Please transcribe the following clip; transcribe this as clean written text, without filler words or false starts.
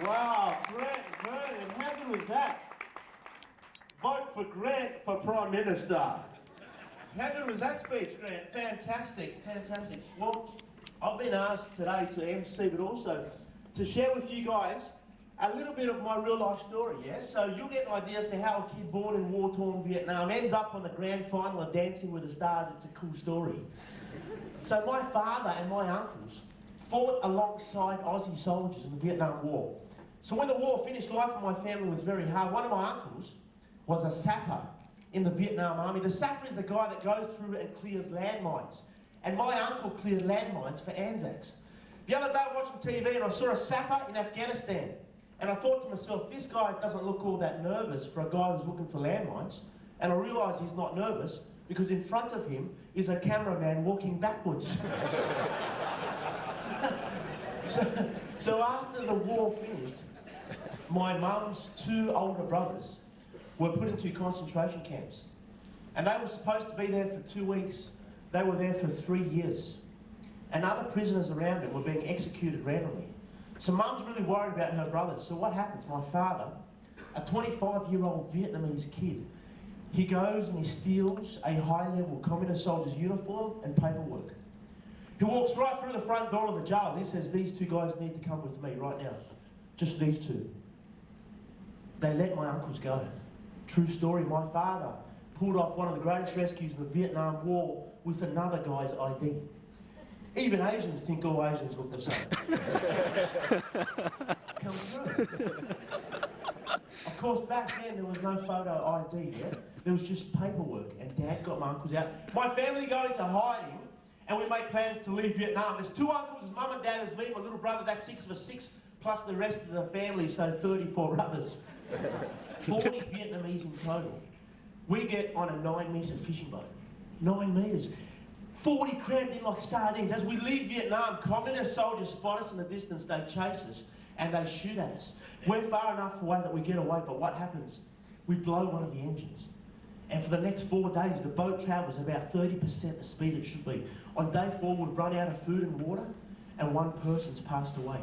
Wow, Grant Vernon, how good was that? Vote for Grant for Prime Minister. How good was that speech, Grant? Fantastic, fantastic. Well, I've been asked today to MC, but also to share with you guys a little bit of my real life story, yeah? So you'll get an idea as to how a kid born in war-torn Vietnam ends up on the grand final of Dancing with the Stars. It's a cool story. So my father and my uncles fought alongside Aussie soldiers in the Vietnam War. So when the war finished, life for my family was very hard. One of my uncles was a sapper in the Vietnam Army. The sapper is the guy that goes through and clears landmines. And my uncle cleared landmines for Anzacs. The other day I was watching TV and I saw a sapper in Afghanistan. And I thought to myself, this guy doesn't look all that nervous for a guy who's looking for landmines. And I realised he's not nervous because in front of him is a cameraman walking backwards. So after the war finished, my mum's two older brothers were put into concentration camps. And they were supposed to be there for 2 weeks. They were there for 3 years. And other prisoners around them were being executed randomly. So mum's really worried about her brothers. So what happens? My father, a 25-year-old Vietnamese kid, he goes and he steals a high-level communist soldier's uniform and paperwork. He walks right through the front door of the jail and he says, these two guys need to come with me right now. Just these two. They let my uncles go. True story, my father pulled off one of the greatest rescues in the Vietnam War with another guy's ID. Even Asians think all Asians look the same. Come through. Of course, back then there was no photo ID yet. There was just paperwork, and Dad got my uncles out. My family go into hiding, and we make plans to leave Vietnam. There's 2 uncles, there's Mum and Dad, there's me, my little brother. That's 6 of us, 6 plus the rest of the family, so 34 others. 40 Vietnamese in total. We get on a 9-metre fishing boat. 9 metres. 40 crammed in like sardines. As we leave Vietnam, communist soldiers spot us in the distance, they chase us, and they shoot at us. We're far enough away that we get away, but what happens? We blow one of the engines. And for the next 4 days, the boat travels about 30% the speed it should be. On day 4, we've run out of food and water, and 1 person's passed away.